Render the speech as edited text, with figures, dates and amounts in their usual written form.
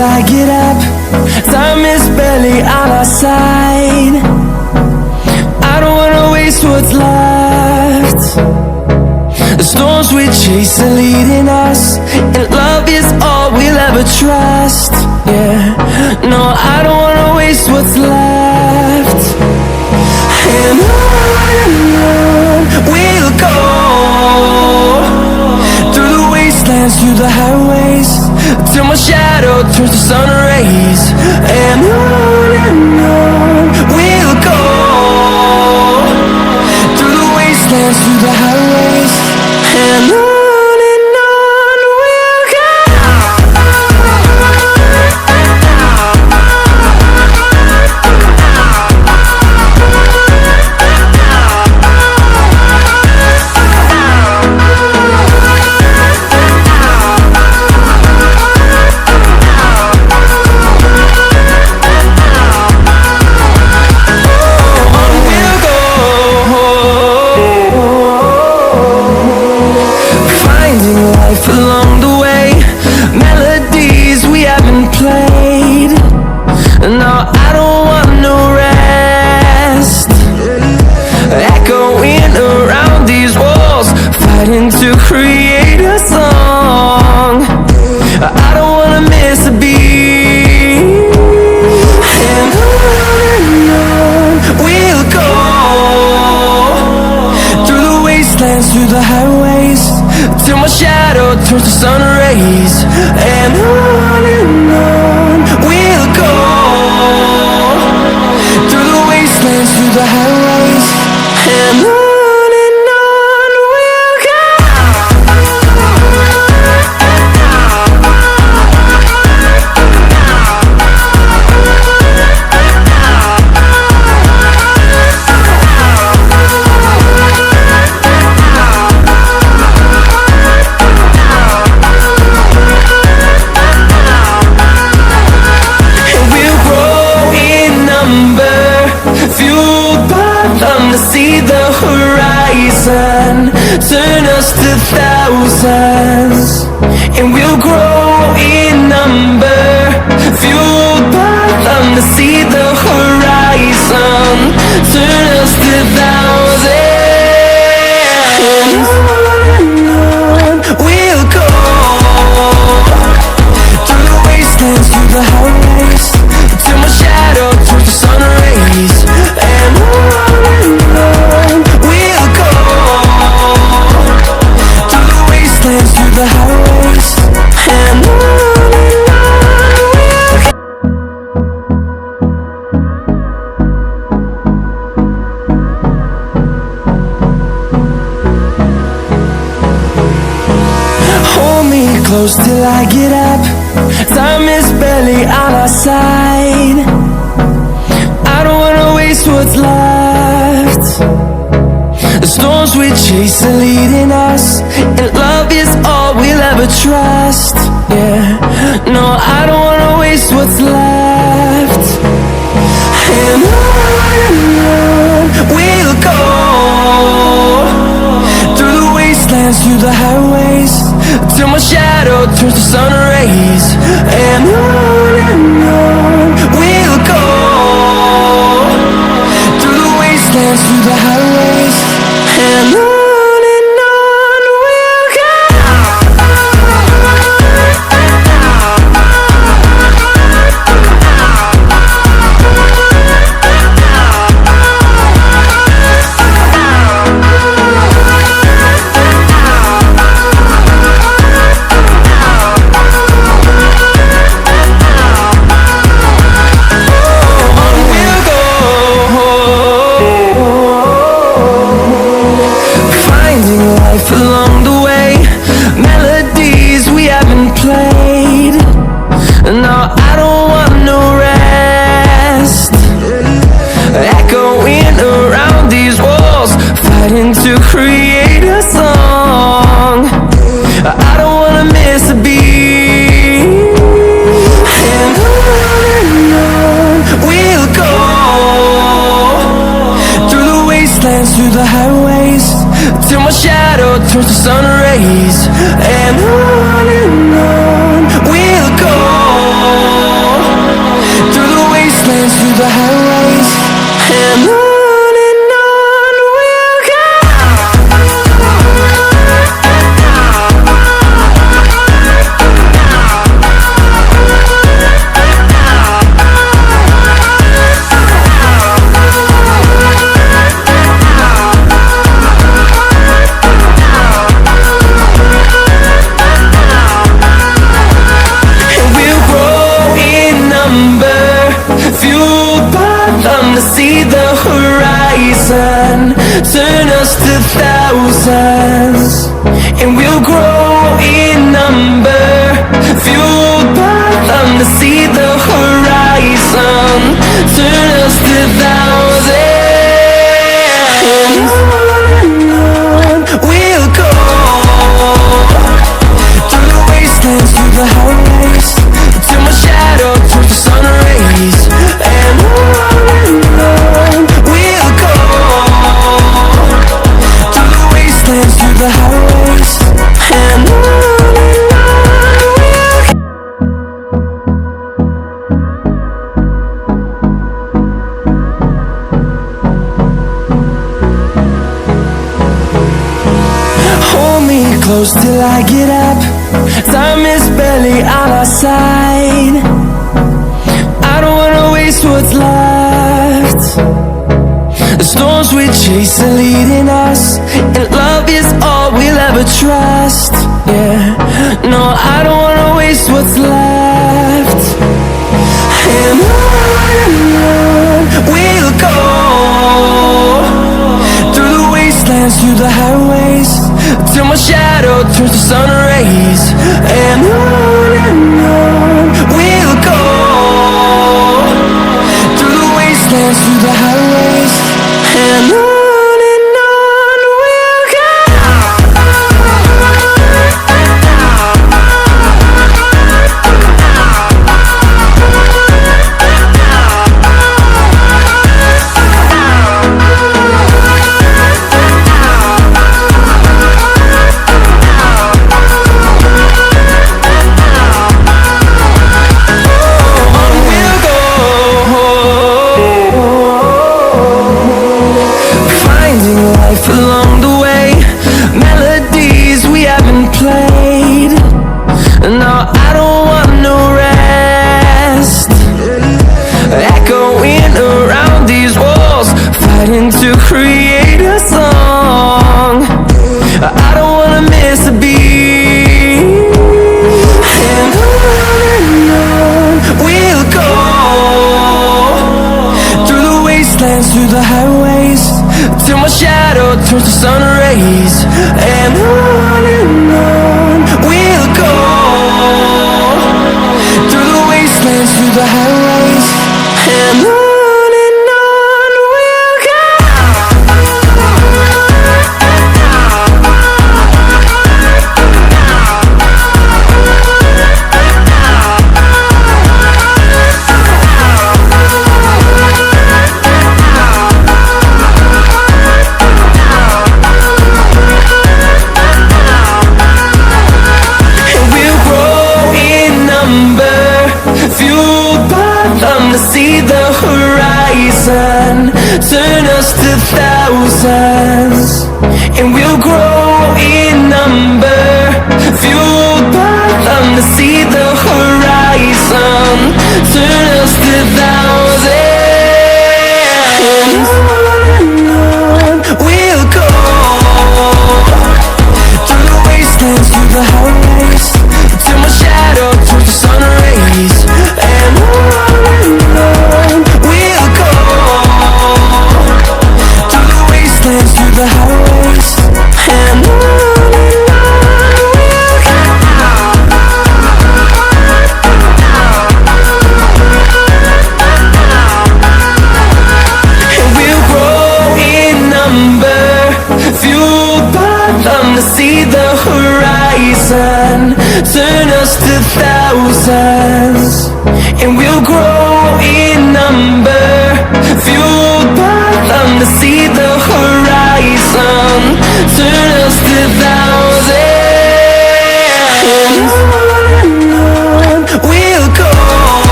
till I get up. Time is barely on our side. I don't wanna waste what's left. The storms we chase are leading us, and love is all we'll ever trust. Yeah, no, I don't wanna waste what's left. And on we'll go, through the wastelands, through the highways, till my shadow turns to sun rays. And on we'll go, through the wastelands, through the highways, and on we'll go. Along the way, melodies we haven't played. No, I don't want no rest. Echoing around these walls, fighting to create a song. I don't wanna miss a beat. And on we'll go, through the wastelands, through the highways, till my shadow turns to sun rays. And on we'll go, through the wastelands, through the highways, and on we'll go. See the horizon, turn us to thousands, and we'll grow in number, fueled by them to see the horizon, turn us to thousands. And on we'll go, through the wastelands, through the highways, till my shadow turns to sun rays. And we'll go, through the wastelands, through the highways, and on we'll go. Hold me close till I get up. Time is barely on our side. I don't wanna waste what's left. The storms we chase are leading us, and love is all we'll ever trust. Yeah, no, I don't wanna waste what's left. And on we'll go, through the wastelands, through the highways, till my shadow turns to sun rays. And on we'll go, through the wastelands, through the highways, and on we'll go. Along the way, melodies we haven't played. No, I don't want no rest. Echoing around these walls, fighting to create a song. I don't wanna miss a beat. And on we'll go, through the wastelands, through the highways, till my shadow turns to sun rays. And on we'll go, the highways, and on we'll go. See the horizon, turn us to thousands, and we'll grow in number, fueled by them to see the horizon, turn us to thousands, and on we'll go, through the wastelands, through the highways, till my shadow turns to sun rays, and on we'll go, through the wastelands, through the highways, and on we'll go. Hold me close till I get up, time is barely on our side, I don't wanna waste what's left. The storms we chase are leading us, and love is all we'll ever trust. Yeah, no, I don't wanna waste what's left. And on we'll go, through the wastelands, through the highways, till my shadow turns to sun rays. And on we'll go, through the wastelands, through the highways, and on we'll go. Along the way, melodies we haven't played. No, I don't want no rest, echoing around these walls, fighting to create a song. I don't wanna miss a beat, and on we'll go, through the wastelands, through the highways, till my shadow turns to sun rays. And on we'll go, through the wastelands, through the highways, and on we'll go. To see the horizon, turn us to thousands, and we'll grow